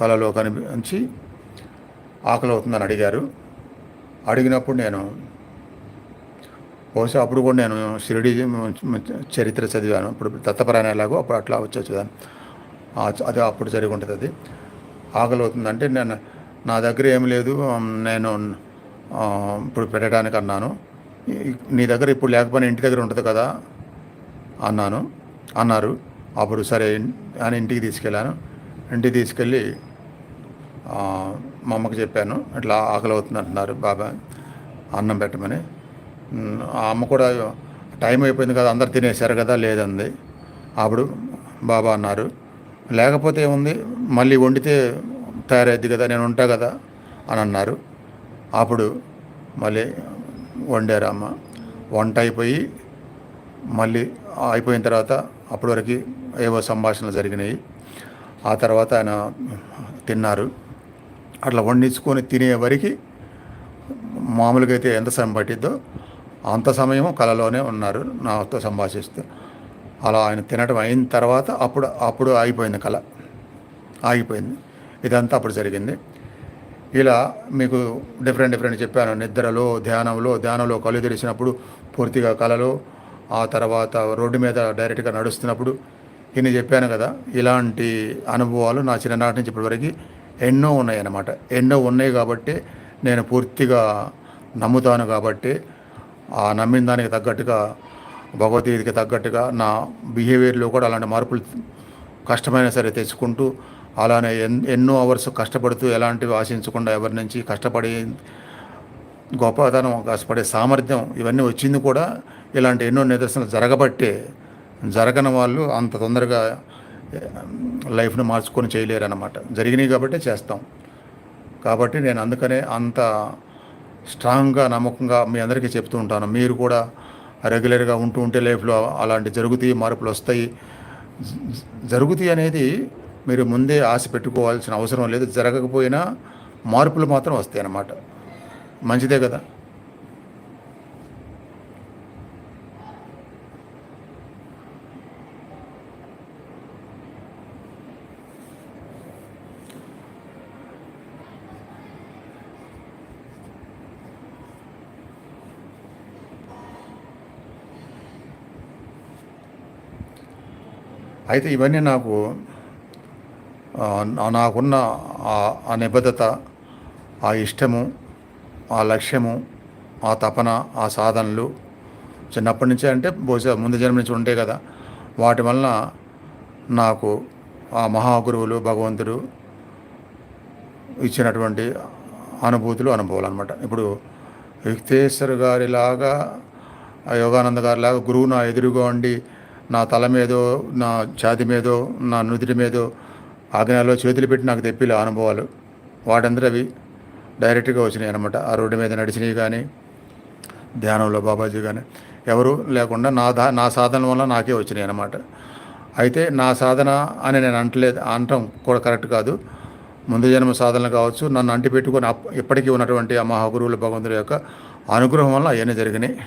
కలలో కనిపించి ఆకలి అవుతుందని అడిగారు. అడిగినప్పుడు నేను బహుశా అప్పుడు కూడా నేను షిరిడి చరిత్ర చదివాను. ఇప్పుడు దత్తపరాయణ ఎలాగో అప్పుడు అట్లా వచ్చి చదివాను. అది అప్పుడు జరిగి ఉంటుంది. అది ఆకలి అవుతుందంటే నేను నా దగ్గర ఏం లేదు, నేను ఇప్పుడు పెట్టడానికి అన్నాను. నీ దగ్గర ఇప్పుడు లేకపోయినా ఇంటి దగ్గర ఉంటుంది కదా అన్నారు. అప్పుడు సరే అని ఇంటికి తీసుకెళ్ళాను. ఇంటికి తీసుకెళ్ళి మా అమ్మకి చెప్పాను, ఇట్లా ఆకలి అవుతుంది అంటున్నారు బాబా, అన్నం పెట్టమని. ఆ అమ్మ కూడా టైం అయిపోయింది కదా, అందరు తినేశారు కదా లేదంది. అప్పుడు బాబా అన్నారు, లేకపోతే ఏముంది, మళ్ళీ వండితే తయారైద్ది కదా, నేను ఉంటా కదా అని అన్నారు. అప్పుడు మళ్ళీ వండారు అమ్మ. వంట అయిపోయి మళ్ళీ అయిపోయిన తర్వాత అప్పటి వరకు ఏవో సంభాషణలు జరిగినాయి. ఆ తర్వాత ఆయన తిన్నారు. అట్లా వండించుకొని తినే వరకు మామూలుగా అయితే ఎంత సమయం పట్టిద్దో అంత సమయం కళలోనే ఉన్నారు నాతో సంభాషిస్తూ. అలా ఆయన తినడం అయిన తర్వాత అప్పుడు ఆగిపోయింది, కళ ఆగిపోయింది. ఇదంతా అప్పుడు జరిగింది. ఇలా మీకు డిఫరెంట్ చెప్పాను. నిద్రలో, ధ్యానంలో కళ్ళు తెరిచినప్పుడు పూర్తిగా కళలో, ఆ తర్వాత రోడ్డు మీద డైరెక్ట్గా నడుస్తున్నప్పుడు ఇన్ని చెప్పాను కదా. ఇలాంటి అనుభవాలు నా చిన్ననాటి నుంచి ఇప్పటివరకు ఎన్నో ఉన్నాయన్నమాట. ఎన్నో ఉన్నాయి కాబట్టి నేను పూర్తిగా నమ్ముతాను. కాబట్టి ఆ నమ్మిన దానికి తగ్గట్టుగా, భగవద్గీతకి తగ్గట్టుగా నా బిహేవియర్లో కూడా అలాంటి మార్పులు కష్టమైనా సరే తెచ్చుకుంటూ, అలానే ఎన్నో అవర్స్ కష్టపడుతూ, ఎలాంటివి ఆశించకుండా ఎవరి నుంచి కష్టపడి గొప్పతనం, కష్టపడే సామర్థ్యం ఇవన్నీ వచ్చింది కూడా ఇలాంటి ఎన్నో నిదర్శనలు జరగబట్టే. జరగని వాళ్ళు అంత తొందరగా లైఫ్ను మార్చుకొని చేయలేరు అన్నమాట. జరిగినాయి కాబట్టే చేస్తాం. కాబట్టి నేను అందుకనే అంత స్ట్రాంగ్గా, నమ్మకంగా మీ అందరికీ చెప్తూ ఉంటాను. మీరు కూడా రెగ్యులర్గా ఉంటే లైఫ్లో అలాంటి జరుగుతాయి, మార్పులు వస్తాయి. జరుగుతాయి అనేది మీరు ముందే ఆశ పెట్టుకోవాల్సిన అవసరం లేదు. జరగకపోయినా మార్పులు మాత్రం వస్తాయి అన్నమాట. మంచిదే కదా. అయితే ఇవన్నీ నాకున్న ఆ నిబద్ధత, ఆ ఇష్టము, ఆ లక్ష్యము, ఆ తపన, ఆ సాధనలు చిన్నప్పటి నుంచే, అంటే బహుశా ముందు జన్మ నుంచి ఉంటాయి కదా. వాటి వలన నాకు ఆ మహాగురువులు, భగవంతుడు ఇచ్చినటువంటి అనుభవాలు అనమాట. ఇప్పుడు యుక్తేశ్వర్ గారిలాగా, యోగానంద గారిలాగా గురువు నా ఎదురుగా ఉండి నా తల మీదో, నా ఛాతి మీదో, నా నుదిటి మీదో, ఆజ్ఞలో చేతులు పెట్టి నాకు తెప్పిలే అనుభవాలు. వాటందరూ అవి డైరెక్ట్గా వచ్చినాయి అనమాట. ఆ రోడ్డు మీద నడిచినవి కానీ, ధ్యానంలో బాబాజీ కానీ ఎవరు లేకుండా నా సాధన వల్ల నాకే వచ్చినాయి అన్నమాట. అయితే నా సాధన అని నేను అనటం కూడా కరెక్ట్ కాదు. ముందు జన్మ సాధనలు కావచ్చు, నన్ను అంటి పెట్టుకొని ఇప్పటికీ ఉన్నటువంటి ఆ మహాగురువుల, భగవంతుడి యొక్క అనుగ్రహం వల్ల అవన్నీ జరిగినాయి.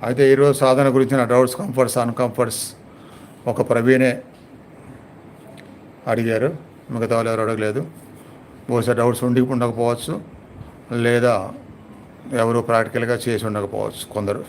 అయితే ఈరోజు సాధన గురించిన డౌట్స్, కంఫర్ట్స్, అన్కంఫర్ట్స్ ఒక ప్రవీణే అడిగారు. మిగతా వాళ్ళు ఎవరు అడగలేదు. బహుశా డౌట్స్ ఉండకపోవచ్చు, లేదా ఎవరు ప్రాక్టికల్గా చేసి ఉండకపోవచ్చు కొందరు.